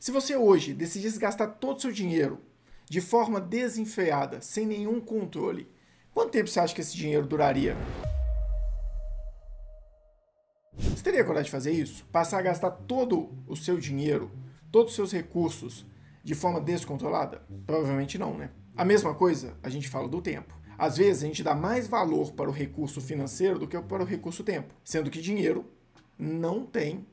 Se você hoje decidisse gastar todo o seu dinheiro de forma desenfreada, sem nenhum controle, quanto tempo você acha que esse dinheiro duraria? Você teria coragem de fazer isso? Passar a gastar todo o seu dinheiro, todos os seus recursos, de forma descontrolada? Provavelmente não, né? A mesma coisa a gente fala do tempo. Às vezes a gente dá mais valor para o recurso financeiro do que para o recurso tempo, sendo que dinheiro não tem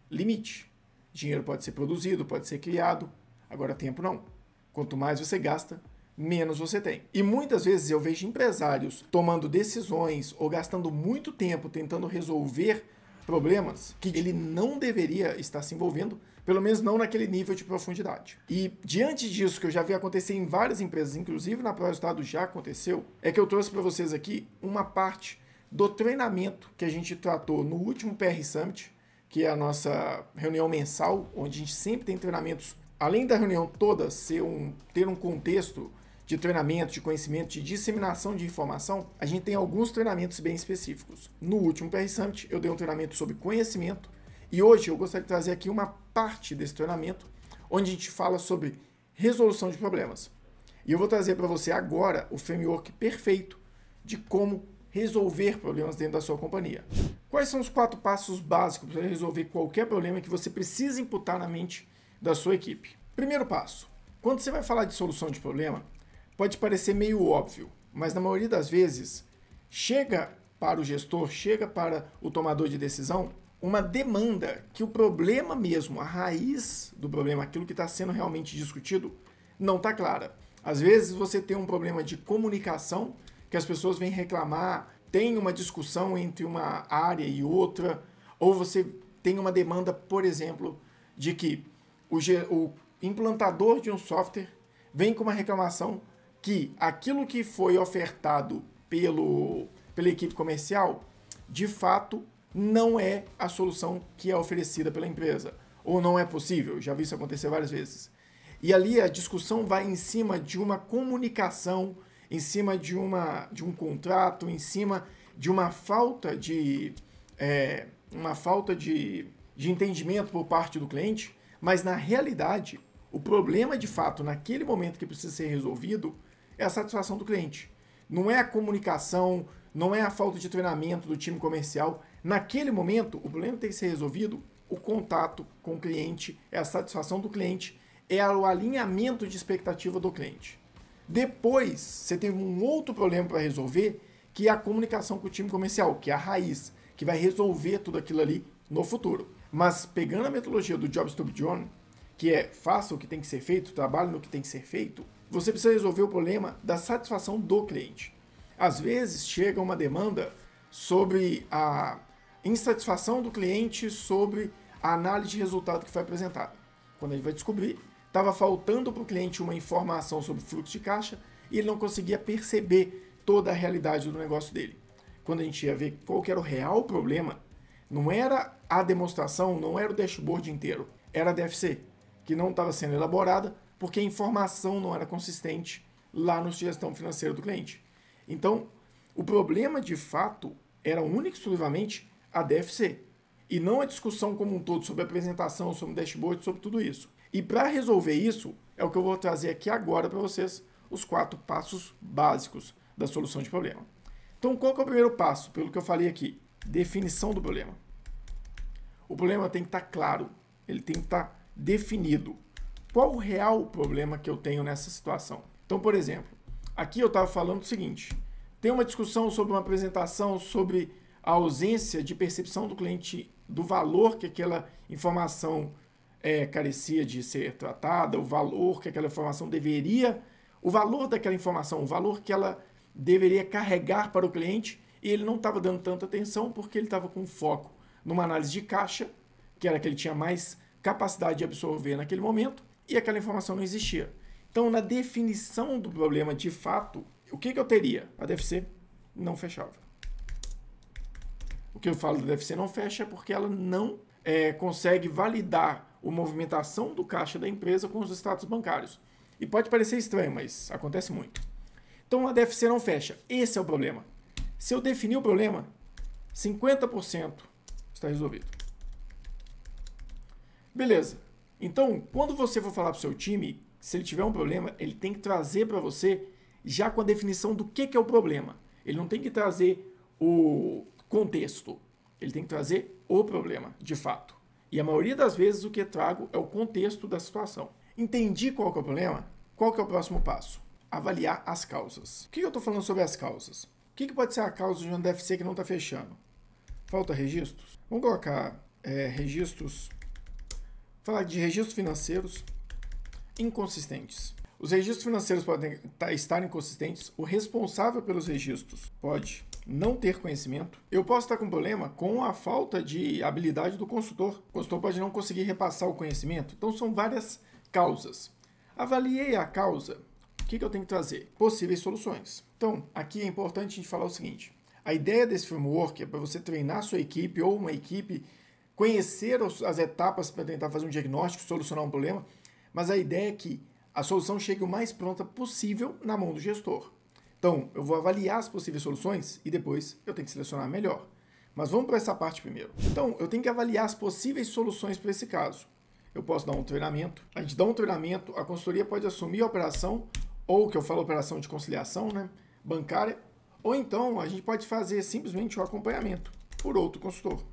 limite. Dinheiro pode ser produzido, pode ser criado, agora tempo não. Quanto mais você gasta, menos você tem. E muitas vezes eu vejo empresários tomando decisões ou gastando muito tempo tentando resolver problemas que ele não deveria estar se envolvendo, pelo menos não naquele nível de profundidade. E diante disso, que eu já vi acontecer em várias empresas, inclusive na ProResultado já aconteceu, é que eu trouxe para vocês aqui uma parte do treinamento que a gente tratou no último PR Summit, que é a nossa reunião mensal, onde a gente sempre tem treinamentos, além da reunião toda ter um contexto de treinamento, de conhecimento, de disseminação de informação, a gente tem alguns treinamentos bem específicos. No último PR Summit, eu dei um treinamento sobre conhecimento, e hoje eu gostaria de trazer aqui uma parte desse treinamento, onde a gente fala sobre resolução de problemas. E eu vou trazer para você agora o framework perfeito de como resolver problemas dentro da sua companhia. Quais são os 4 passos básicos para resolver qualquer problema que você precisa imputar na mente da sua equipe? Primeiro passo, quando você vai falar de solução de problema, pode parecer meio óbvio, mas na maioria das vezes chega para o gestor, chega para o tomador de decisão, uma demanda que o problema mesmo, a raiz do problema, aquilo que está sendo realmente discutido, não está clara. Às vezes você tem um problema de comunicação, que as pessoas vêm reclamar, tem uma discussão entre uma área e outra, ou você tem uma demanda, por exemplo, de que o implantador de um software vem com uma reclamação que aquilo que foi ofertado pela equipe comercial, de fato, não é a solução que é oferecida pela empresa, ou não é possível, já vi isso acontecer várias vezes. E ali a discussão vai em cima de uma comunicação, em cima de um contrato, em cima de uma falta de entendimento por parte do cliente, mas na realidade, o problema de fato, naquele momento que precisa ser resolvido, é a satisfação do cliente. Não é a comunicação, não é a falta de treinamento do time comercial. Naquele momento, o problema tem que ser resolvido, o contato com o cliente, é a satisfação do cliente, é o alinhamento de expectativa do cliente. Depois, você tem um outro problema para resolver, que é a comunicação com o time comercial, que é a raiz, que vai resolver tudo aquilo ali no futuro. Mas pegando a metodologia do Jobs to be Done, que é faça o que tem que ser feito, trabalhe no que tem que ser feito, você precisa resolver o problema da satisfação do cliente. Às vezes chega uma demanda sobre a insatisfação do cliente sobre a análise de resultado que foi apresentada. Quando ele vai descobrir, estava faltando para o cliente uma informação sobre o fluxo de caixa e ele não conseguia perceber toda a realidade do negócio dele. Quando a gente ia ver qual que era o real problema, não era a demonstração, não era o dashboard inteiro, era a DFC, que não estava sendo elaborada porque a informação não era consistente lá no gestão financeira do cliente. Então, o problema de fato era único e exclusivamente a DFC, e não a discussão como um todo sobre a apresentação, sobre o dashboard, sobre tudo isso. E para resolver isso, é o que eu vou trazer aqui agora para vocês, os 4 passos básicos da solução de problema. Então, qual que é o primeiro passo? Pelo que eu falei aqui, definição do problema. O problema tem que estar claro, ele tem que estar definido. Qual o real problema que eu tenho nessa situação? Então, por exemplo, aqui eu estava falando o seguinte, tem uma discussão sobre uma apresentação sobre a ausência de percepção do cliente do valor que aquela informação carecia de ser tratada, o valor que aquela informação deveria, o valor daquela informação, o valor que ela deveria carregar para o cliente, e ele não estava dando tanta atenção porque ele estava com foco numa análise de caixa, que era que ele tinha mais capacidade de absorver naquele momento, e aquela informação não existia. Então, na definição do problema de fato, o que eu teria? A DFC não fechava. O que eu falo da DFC não fecha é porque ela não consegue validar a movimentação do caixa da empresa com os status bancários. E pode parecer estranho, mas acontece muito. Então, a DFC não fecha. Esse é o problema. Se eu definir o problema, 50% está resolvido. Beleza. Então, quando você for falar para o seu time, se ele tiver um problema, ele tem que trazer para você já com a definição do que é o problema. Ele não tem que trazer o contexto, ele tem que trazer o problema, de fato. E a maioria das vezes o que eu trago é o contexto da situação. Entendi qual que é o problema? Qual que é o próximo passo? Avaliar as causas. O que eu estou falando sobre as causas? O que pode ser a causa de um DFC que não está fechando? Falta registros? Vamos colocar registros. Falar de registros financeiros inconsistentes. Os registros financeiros podem estar inconsistentes. O responsável pelos registros pode não ter conhecimento. Eu posso estar com problema com a falta de habilidade do consultor. O consultor pode não conseguir repassar o conhecimento. Então são várias causas. Avaliei a causa. O que eu tenho que trazer? Possíveis soluções. Então, aqui é importante a gente falar o seguinte. A ideia desse framework é para você treinar sua equipe ou uma equipe, conhecer as etapas para tentar fazer um diagnóstico, solucionar um problema, mas a ideia é que a solução chegue o mais pronta possível na mão do gestor. Então, eu vou avaliar as possíveis soluções e depois eu tenho que selecionar a melhor. Mas vamos para essa parte primeiro. Então, eu tenho que avaliar as possíveis soluções para esse caso. Eu posso dar um treinamento. A gente dá um treinamento, a consultoria pode assumir a operação, ou que eu falo operação de conciliação, né, bancária, ou então a gente pode fazer simplesmente o acompanhamento por outro consultor.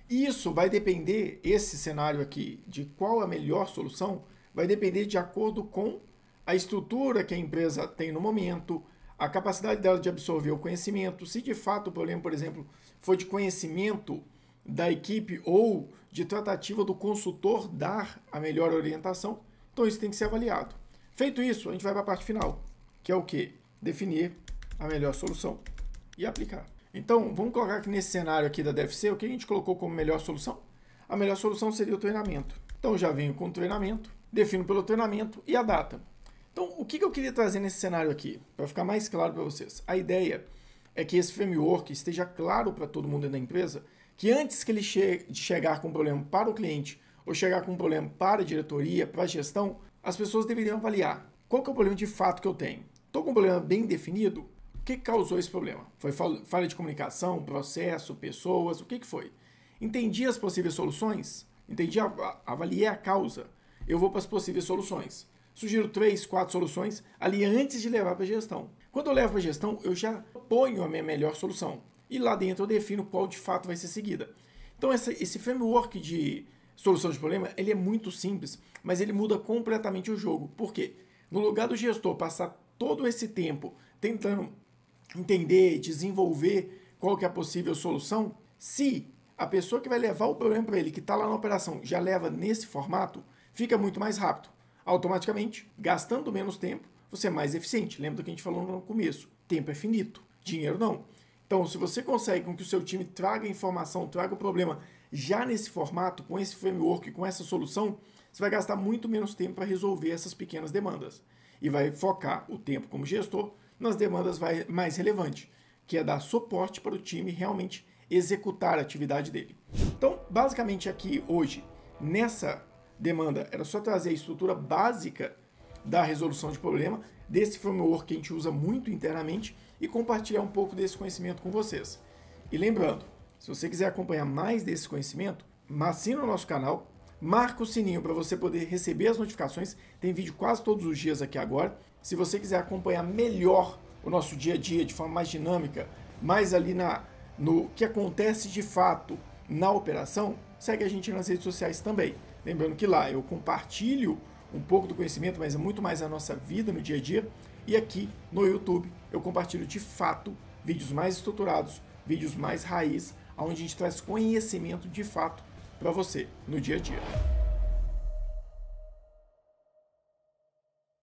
Isso vai depender, esse cenário aqui, de qual a melhor solução, vai depender de acordo com a estrutura que a empresa tem no momento, a capacidade dela de absorver o conhecimento. Se de fato o problema, por exemplo, for de conhecimento da equipe ou de tratativa do consultor dar a melhor orientação, então isso tem que ser avaliado. Feito isso, a gente vai para a parte final, que é o quê? Definir a melhor solução e aplicar. Então, vamos colocar aqui nesse cenário aqui da DFC, o que a gente colocou como melhor solução? A melhor solução seria o treinamento. Então, já venho com o treinamento, defino pelo treinamento e a data. Então, o que eu queria trazer nesse cenário aqui, para ficar mais claro para vocês? A ideia é que esse framework esteja claro para todo mundo dentro da empresa, que antes que ele chegar com um problema para o cliente ou chegar com um problema para a diretoria, para a gestão, as pessoas deveriam avaliar qual que é o problema de fato que eu tenho. Estou com um problema bem definido? O que causou esse problema? Foi falha de comunicação, processo, pessoas? O que foi? Entendi as possíveis soluções? Avaliei a causa? Eu vou para as possíveis soluções. Sugiro 3, 4 soluções ali antes de levar para a gestão. Quando eu levo para a gestão, eu já ponho a minha melhor solução. E lá dentro eu defino qual de fato vai ser seguida. Então esse framework de solução de problema, ele é muito simples, mas ele muda completamente o jogo. Por quê? No lugar do gestor passar todo esse tempo tentando entender, desenvolver qual que é a possível solução, se a pessoa que vai levar o problema para ele, que está lá na operação, já leva nesse formato, fica muito mais rápido. Automaticamente, gastando menos tempo, você é mais eficiente. Lembra do que a gente falou no começo? Tempo é finito, dinheiro não. Então, se você consegue com que o seu time traga informação, traga o problema já nesse formato, com esse framework, com essa solução, você vai gastar muito menos tempo para resolver essas pequenas demandas. E vai focar o tempo como gestor nas demandas mais relevantes, que é dar suporte para o time realmente executar a atividade dele. Então, basicamente aqui hoje, nessa demanda, era só trazer a estrutura básica da resolução de problema, desse framework que a gente usa muito internamente e compartilhar um pouco desse conhecimento com vocês. E lembrando, se você quiser acompanhar mais desse conhecimento, assina o nosso canal, marca o sininho para você poder receber as notificações, tem vídeo quase todos os dias aqui agora. Se você quiser acompanhar melhor o nosso dia a dia de forma mais dinâmica, mais ali no que acontece de fato na operação, segue a gente nas redes sociais também. Lembrando que lá eu compartilho um pouco do conhecimento, mas é muito mais a nossa vida no dia a dia. E aqui no YouTube eu compartilho de fato vídeos mais estruturados, vídeos mais raiz, onde a gente traz conhecimento de fato para você no dia a dia.